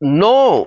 9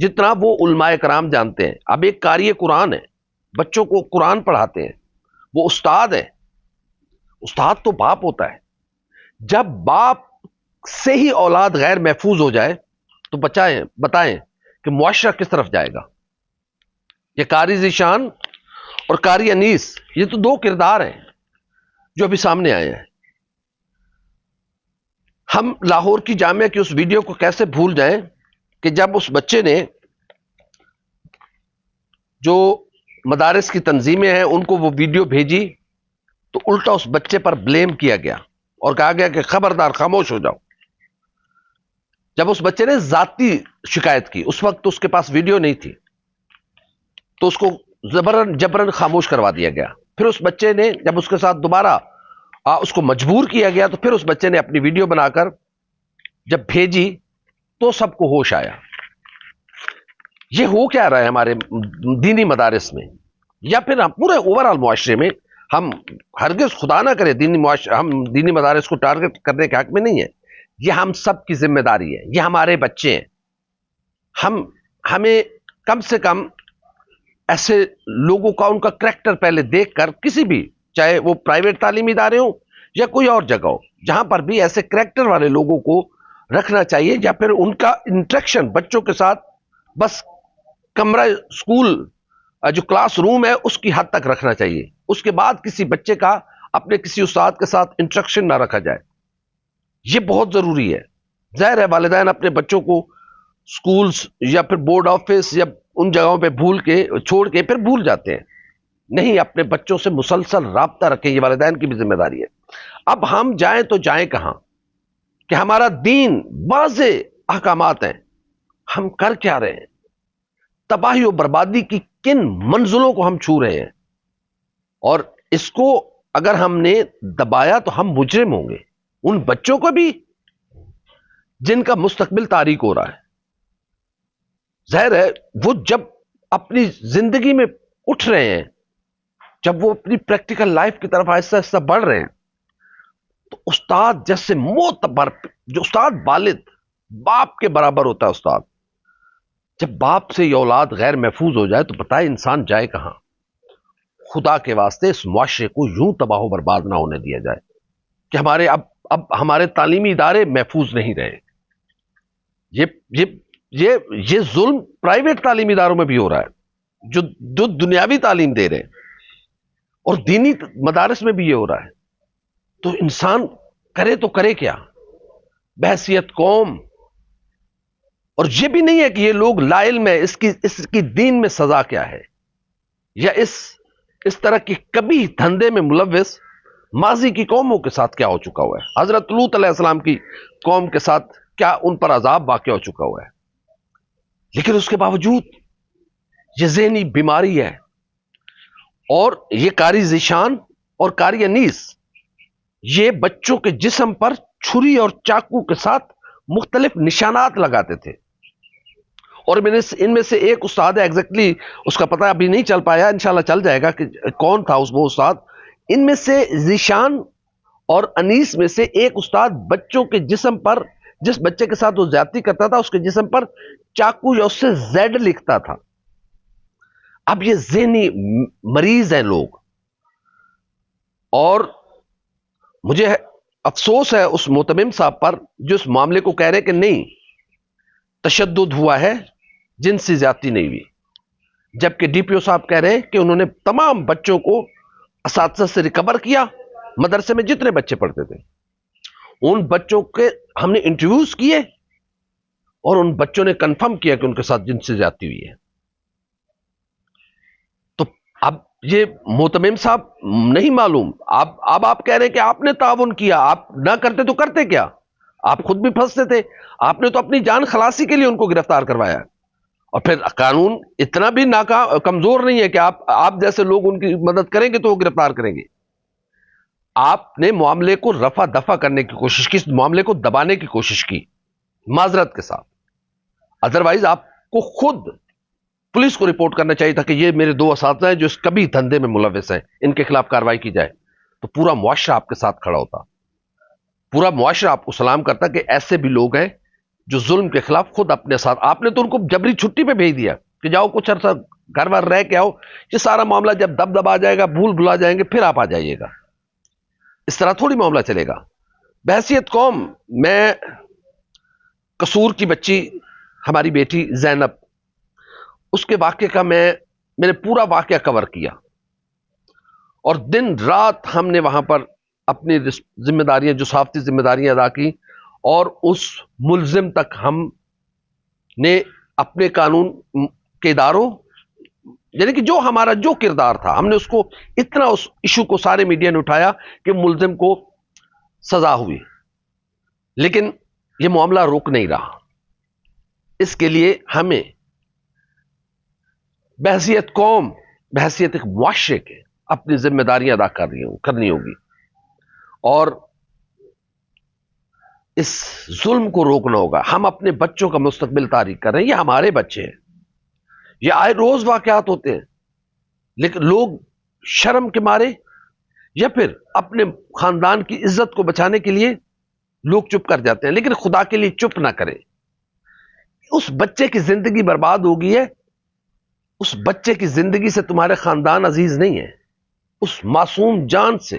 جتنا وہ علماء کرام جانتے ہیں. اب ایک قاری قرآن ہے, بچوں کو قرآن پڑھاتے ہیں, وہ استاد ہے. استاد تو باپ ہوتا ہے. جب باپ سے ہی اولاد غیر محفوظ ہو جائے تو بتائیں کہ معاشرہ کس طرف جائے گا. یہ قاری ذیشان اور قاری انیس, یہ تو دو کردار ہیں جو ابھی سامنے آئے ہیں. ہم لاہور کی جامعہ کی اس ویڈیو کو کیسے بھول جائیں کہ جب اس بچے نے, جو مدارس کی تنظیمیں ہیں ان کو وہ ویڈیو بھیجی تو الٹا اس بچے پر بلیم کیا گیا اور کہا گیا کہ خبردار خاموش ہو جاؤ. جب اس بچے نے ذاتی شکایت کی, اس وقت اس کے پاس ویڈیو نہیں تھی, تو اس کو جبرن خاموش کروا دیا گیا. پھر اس بچے نے جب اس کے ساتھ دوبارہ اس کو مجبور کیا گیا تو پھر اس بچے نے اپنی ویڈیو بنا کر جب بھیجی تو سب کو ہوش آیا. یہ ہو کیا رہا ہے ہمارے دینی مدارس میں یا پھر پورے اوورآل معاشرے میں؟ ہم ہرگز خدا نہ کرے ہم دینی مدارس کو ٹارگٹ کرنے کے حق میں نہیں ہے. یہ ہم سب کی ذمہ داری ہے, یہ ہمارے بچے ہیں. ہمیں کم سے کم ایسے لوگوں کا, ان کا کریکٹر پہلے دیکھ کر, کسی بھی, چاہے وہ پرائیویٹ تعلیمی ادارے ہوں یا کوئی اور جگہ ہو, جہاں پر بھی ایسے کریکٹر والے لوگوں کو رکھنا چاہیے, یا پھر ان کا انٹریکشن بچوں کے ساتھ بس کمرہ اسکول جو کلاس روم ہے اس کی حد تک رکھنا چاہیے. اس کے بعد کسی بچے کا اپنے کسی استاد کے ساتھ انٹریکشن نہ رکھا جائے. یہ بہت ضروری ہے. ظاہر ہے والدین اپنے بچوں کو سکولز یا پھر بورڈ آفس یا ان جگہوں پہ چھوڑ کے پھر بھول جاتے ہیں. نہیں, اپنے بچوں سے مسلسل رابطہ رکھیں, یہ والدین کی بھی ذمہ داری ہے. اب ہم جائیں تو جائیں کہاں کہ ہمارا دین واضح احکامات ہیں, ہم کر کیا رہے ہیں؟ تباہی و بربادی کی کن منزلوں کو ہم چھو رہے ہیں؟ اور اس کو اگر ہم نے دبایا تو ہم مجرم ہوں گے, ان بچوں کو بھی جن کا مستقبل تاریک ہو رہا ہے. ظاہر ہے وہ جب اپنی زندگی میں اٹھ رہے ہیں, جب وہ اپنی پریکٹیکل لائف کی طرف آہستہ آہستہ بڑھ رہے ہیں, تو استاد جیسے معتبر, جو استاد والد باپ کے برابر ہوتا ہے استاد, جب باپ سے یہ اولاد غیر محفوظ ہو جائے تو بتائے انسان جائے کہاں؟ خدا کے واسطے اس معاشرے کو یوں تباہ و برباد نہ ہونے دیا جائے کہ اب ہمارے تعلیمی ادارے محفوظ نہیں رہے. یہ ظلم پرائیویٹ تعلیمی اداروں میں بھی ہو رہا ہے, جو دنیاوی تعلیم دے رہے ہیں, اور دینی مدارس میں بھی یہ ہو رہا ہے. تو انسان کرے تو کرے کیا بحیثیت قوم؟ اور یہ بھی نہیں ہے کہ یہ لوگ لا علم ہے, اس کی دین میں سزا کیا ہے, یا اس طرح کی کبھی دھندے میں ملوث ماضی کی قوموں کے ساتھ کیا ہو چکا ہوا ہے. حضرت لوط علیہ السلام کی قوم کے ساتھ کیا ان پر عذاب واقع ہو چکا ہوا ہے. لیکن اس کے باوجود یہ ذہنی بیماری ہے. اور یہ قاری ذیشان اور قاری انیس یہ بچوں کے جسم پر چھری اور چاقو کے ساتھ مختلف نشانات لگاتے تھے. اور ان میں سے ایک استاد ہے, ایگزیکٹلی اس کا پتہ ابھی نہیں چل پایا, انشاءاللہ چل جائے گا کہ کون تھا وہ استاد. ان میں سے ذیشان اور انیس میں سے ایک استاد بچوں کے جسم پر, جس بچے کے ساتھ وہ زیادتی کرتا تھا اس کے جسم پر چاقو یا اس سے زیڈ لکھتا تھا. اب یہ ذہنی مریض ہیں لوگ, اور مجھے افسوس ہے اس معتمم صاحب پر جو اس معاملے کو کہہ رہے کہ نہیں تشدد ہوا ہے, جنسی زیادتی نہیں ہوئی, جبکہ ڈی پی او صاحب کہہ رہے ہیں کہ انہوں نے تمام بچوں کو اساتذہ سے ریکور کیا. مدرسے میں جتنے بچے پڑھتے تھے ان بچوں کے ہم نے انٹرویوز کیے اور ان بچوں نے کنفرم کیا کہ ان کے ساتھ جنسی زیادتی ہوئی ہے. تو اب یہ معتمم صاحب نہیں معلوم, اب آپ کہہ رہے ہیں کہ آپ نے تعاون کیا, آپ نہ کرتے تو کرتے کیا؟ آپ خود بھی پھنستے تھے. آپ نے تو اپنی جان خلاصی کے لیے ان کو گرفتار کروایا, اور پھر قانون اتنا بھی کمزور نہیں ہے کہ آپ جیسے لوگ ان کی مدد کریں گے تو وہ گرفتار کریں گے. آپ نے معاملے کو رفع دفع کرنے کی کوشش کی, معاملے کو دبانے کی کوشش کی معذرت کے ساتھ. ادروائز آپ کو خود پولیس کو رپورٹ کرنا چاہیے تھا کہ یہ میرے دو اساتذہ ہیں جو اس کبھی دھندے میں ملوث ہیں, ان کے خلاف کارروائی کی جائے. تو پورا معاشرہ آپ کے ساتھ کھڑا ہوتا, پورا معاشرہ آپ کو سلام کرتا کہ ایسے بھی لوگ ہیں جو ظلم کے خلاف خود اپنے ساتھ، آپ نے تو ان کو جبری چھٹی پہ بھیج دیا کہ جاؤ کچھ عرصہ گھر بار رہ کے آؤ، یہ سارا معاملہ جب دب دبا جائے گا، بھول بھلا جائیں گے، پھر آپ آ جائیے گا. اس طرح تھوڑی معاملہ چلے گا. بحیثیت قوم، میں قصور کی بچی ہماری بیٹی زینب، اس کے واقعے کا میں نے پورا واقعہ کور کیا، اور دن رات ہم نے وہاں پر اپنی ذمہ داریاں، جو صحافتی ذمہ داریاں ادا کی، اور اس ملزم تک ہم نے اپنے قانون کے اداروں، یعنی کہ جو ہمارا جو کردار تھا، ہم نے اس کو اتنا، اس ایشو کو سارے میڈیا نے اٹھایا کہ ملزم کو سزا ہوئی. لیکن یہ معاملہ رک نہیں رہا. اس کے لیے ہمیں بحیثیت قوم، بحیثیت ایک معاشرے کے، اپنی ذمہ داریاں ادا کرنی ہوگی، اور اس ظلم کو روکنا ہوگا. ہم اپنے بچوں کا مستقبل تاریک کر رہے ہیں، یہ ہمارے بچے ہیں، یہ آئے روز واقعات ہوتے ہیں، لیکن لوگ شرم کے مارے یا پھر اپنے خاندان کی عزت کو بچانے کے لیے لوگ چپ کر جاتے ہیں. لیکن خدا کے لیے چپ نہ کریں. اس بچے کی زندگی برباد ہو گئی ہے، اس بچے کی زندگی سے تمہارے خاندان عزیز نہیں ہے، اس معصوم جان سے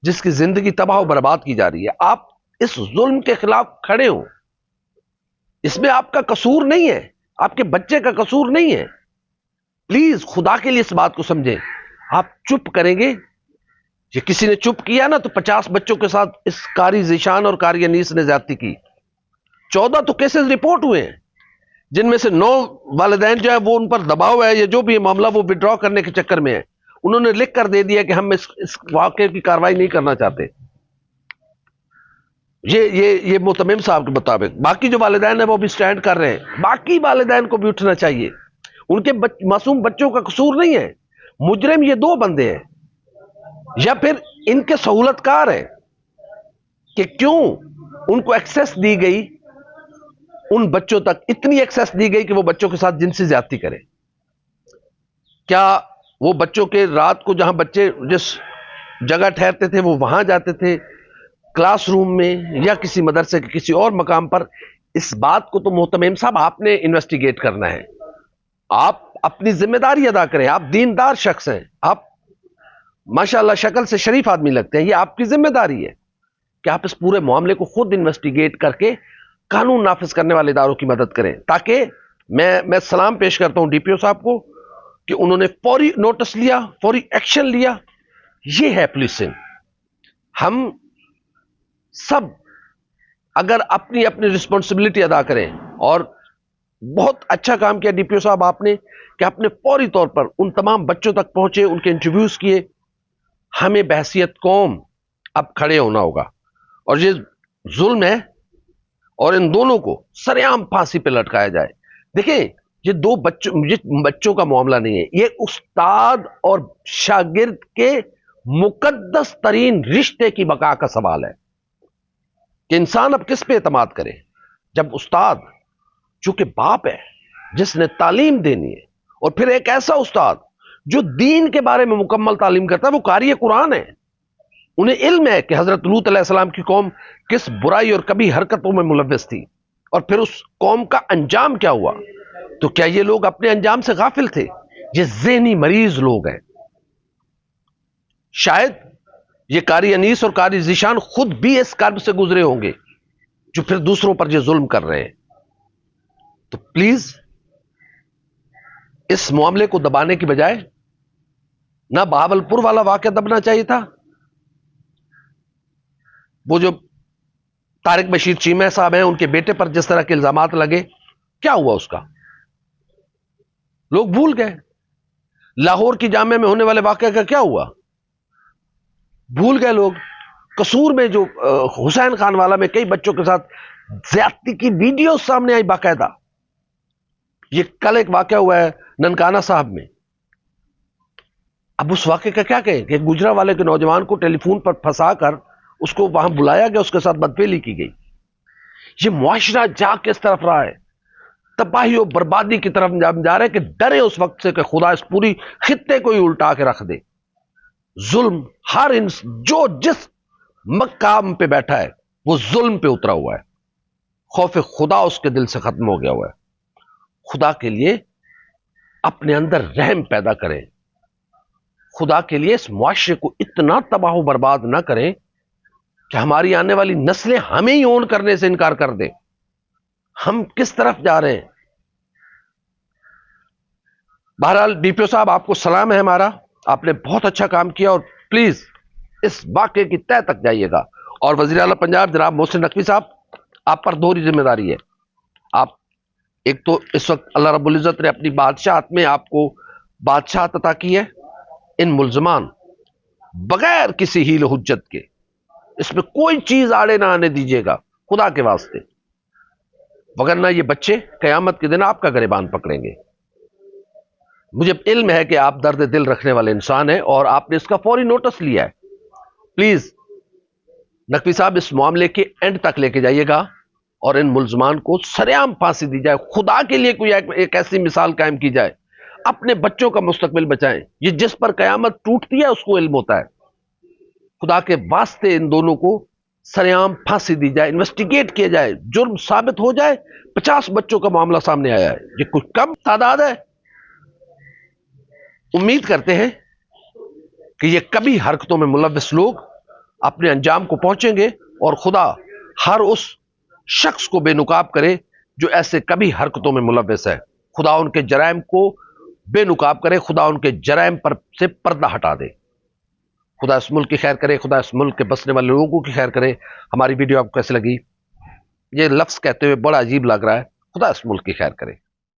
جس کی زندگی تباہ و برباد کی جا رہی ہے. آپ اس ظلم کے خلاف کھڑے ہوں، اس میں آپ کا قصور نہیں ہے، آپ کے بچے کا قصور نہیں ہے. پلیز خدا کے لیے اس بات کو سمجھیں. آپ چپ کریں گے، یہ کسی نے چپ کیا نا تو 50 بچوں کے ساتھ اس قاری ذیشان اور قاری انیس نے زیادتی کی. 14 تو کیسز رپورٹ ہوئے ہیں، جن میں سے 9 والدین جو ہے وہ ان پر دباؤ ہے، یا جو بھی معاملہ وہ وڈرا کرنے کے چکر میں ہے، انہوں نے لکھ کر دے دیا کہ ہم اس واقعے کی کاروائی نہیں کرنا چاہتے. یہ محتمم صاحب کے مطابق. باقی جو والدین ہیں وہ بھی سٹینڈ کر رہے ہیں. باقی والدین کو بھی اٹھنا چاہیے. ان کے معصوم بچوں کا قصور نہیں ہے. مجرم یہ 2 بندے ہیں، یا پھر ان کے سہولت کار ہیں کہ کیوں ان کو ایکسیس دی گئی، ان بچوں تک اتنی ایکسیس دی گئی کہ وہ بچوں کے ساتھ جنسی زیادتی کریں. کیا وہ بچوں کے رات کو جہاں بچے جس جگہ ٹھہرتے تھے وہ وہاں جاتے تھے، کلاس روم میں یا کسی مدرسے کے کسی اور مقام پر؟ اس بات کو تو محتمم صاحب آپ نے انویسٹیگیٹ کرنا ہے. آپ اپنی ذمہ داری ادا کریں. آپ دیندار شخص ہیں، آپ ماشاءاللہ شکل سے شریف آدمی لگتے ہیں. یہ آپ کی ذمہ داری ہے کہ آپ اس پورے معاملے کو خود انویسٹیگیٹ کر کے قانون نافذ کرنے والے اداروں کی مدد کریں. تاکہ میں سلام پیش کرتا ہوں ڈی پی او صاحب کو کہ انہوں نے فوری نوٹس لیا، فوری ایکشن لیا. یہ ہے پولیسنگ. ہم سب اگر اپنی رسپانسبلٹی ادا کریں، اور بہت اچھا کام کیا ڈی پی او صاحب آپ نے کہ آپ نے فوری طور پر ان تمام بچوں تک پہنچے، ان کے انٹرویوز کیے. ہمیں بحیثیت قوم اب کھڑے ہونا ہوگا، اور یہ ظلم ہے، اور ان دونوں کو سرعام پھانسی پہ لٹکایا جائے. دیکھیں، یہ 2 بچوں کا معاملہ نہیں ہے، یہ استاد اور شاگرد کے مقدس ترین رشتے کی بقا کا سوال ہے کہ انسان اب کس پہ اعتماد کرے. جب استاد چونکہ باپ ہے جس نے تعلیم دینی ہے، اور پھر ایک ایسا استاد جو دین کے بارے میں مکمل تعلیم کرتا ہے، وہ قاری قرآن ہے. انہیں علم ہے کہ حضرت لوط علیہ السلام کی قوم کس برائی اور کبھی حرکتوں میں ملوث تھی، اور پھر اس قوم کا انجام کیا ہوا. تو کیا یہ لوگ اپنے انجام سے غافل تھے؟ یہ ذہنی مریض لوگ ہیں. شاید یہ قاری انیس اور قاری ذیشان خود بھی اس کرب سے گزرے ہوں گے جو پھر دوسروں پر یہ ظلم کر رہے ہیں. تو پلیز اس معاملے کو دبانے کی بجائے، نہ بہاولپور والا واقعہ دبنا چاہیے تھا، وہ جو طارق بشیر چیمہ صاحب ہیں ان کے بیٹے پر جس طرح کے الزامات لگے، کیا ہوا اس کا؟ لوگ بھول گئے. لاہور کی جامعہ میں ہونے والے واقعہ کا کیا ہوا؟ بھول گئے لوگ. قصور میں جو حسین خان والا میں کئی بچوں کے ساتھ زیادتی کی ویڈیو سامنے آئی باقاعدہ. یہ کل ایک واقعہ ہوا ہے ننکانہ صاحب میں. اب اس واقعے کا کیا کہیں کہ گجرا والے کے نوجوان کو ٹیلی فون پر پھنسا کر اس کو وہاں بلایا گیا، اس کے ساتھ بدفعلی کی گئی. یہ معاشرہ جا کس طرف رہا ہے؟ تباہی و بربادی کی طرف جا رہے کہ ڈرے اس وقت سے کہ خدا اس پوری خطے کو ہی الٹا کے رکھ دے. ظلم ہر جو جس مقام پہ بیٹھا ہے وہ ظلم پہ اترا ہوا ہے. خوف خدا اس کے دل سے ختم ہو گیا ہوا ہے. خدا کے لیے اپنے اندر رحم پیدا کریں. خدا کے لیے اس معاشرے کو اتنا تباہ و برباد نہ کریں کہ ہماری آنے والی نسلیں ہمیں ہی اون کرنے سے انکار کر دیں. ہم کس طرف جا رہے ہیں؟ بہرحال ڈی پی او صاحب آپ کو سلام ہے ہمارا. آپ نے بہت اچھا کام کیا اور پلیز اس واقعے کی تہہ تک جائیے گا. اور وزیر اعلیٰ پنجاب جناب محسن نقوی صاحب، آپ پر دوہری ذمہ داری ہے. آپ ایک تو اس وقت اللہ رب العزت نے اپنی بادشاہت میں آپ کو بادشاہت عطا کی ہے. ان ملزمان بغیر کسی ہیل و حجت کے اس میں کوئی چیز آڑے نہ آنے دیجیے گا خدا کے واسطے، وگرنہ یہ بچے قیامت کے دن آپ کا گریبان پکڑیں گے. مجھے علم ہے کہ آپ درد دل رکھنے والے انسان ہیں اور آپ نے اس کا فوری نوٹس لیا ہے. پلیز نقوی صاحب اس معاملے کے اینڈ تک لے کے جائیے گا اور ان ملزمان کو سرعام پھانسی دی جائے. خدا کے لیے کوئی ایک ایسی مثال قائم کی جائے. اپنے بچوں کا مستقبل بچائیں. یہ جس پر قیامت ٹوٹتی ہے اس کو علم ہوتا ہے. خدا کے واسطے ان دونوں کو سرعام پھانسی دی جائے، انویسٹیگیٹ کیا جائے. جرم ثابت ہو جائے. 50 بچوں کا معاملہ سامنے آیا ہے، یہ کچھ کم تعداد ہے. امید کرتے ہیں کہ یہ کبھی حرکتوں میں ملوث لوگ اپنے انجام کو پہنچیں گے اور خدا ہر اس شخص کو بے نقاب کرے جو ایسے کبھی حرکتوں میں ملوث ہے. خدا ان کے جرائم کو بے نقاب کرے. خدا ان کے جرائم پر سے پردہ ہٹا دے. خدا اس ملک کی خیر کرے. خدا اس ملک کے بسنے والے لوگوں کی خیر کرے. ہماری ویڈیو آپ کو کیسے لگی؟ یہ لفظ کہتے ہوئے بڑا عجیب لگ رہا ہے. خدا اس ملک کی خیر کرے.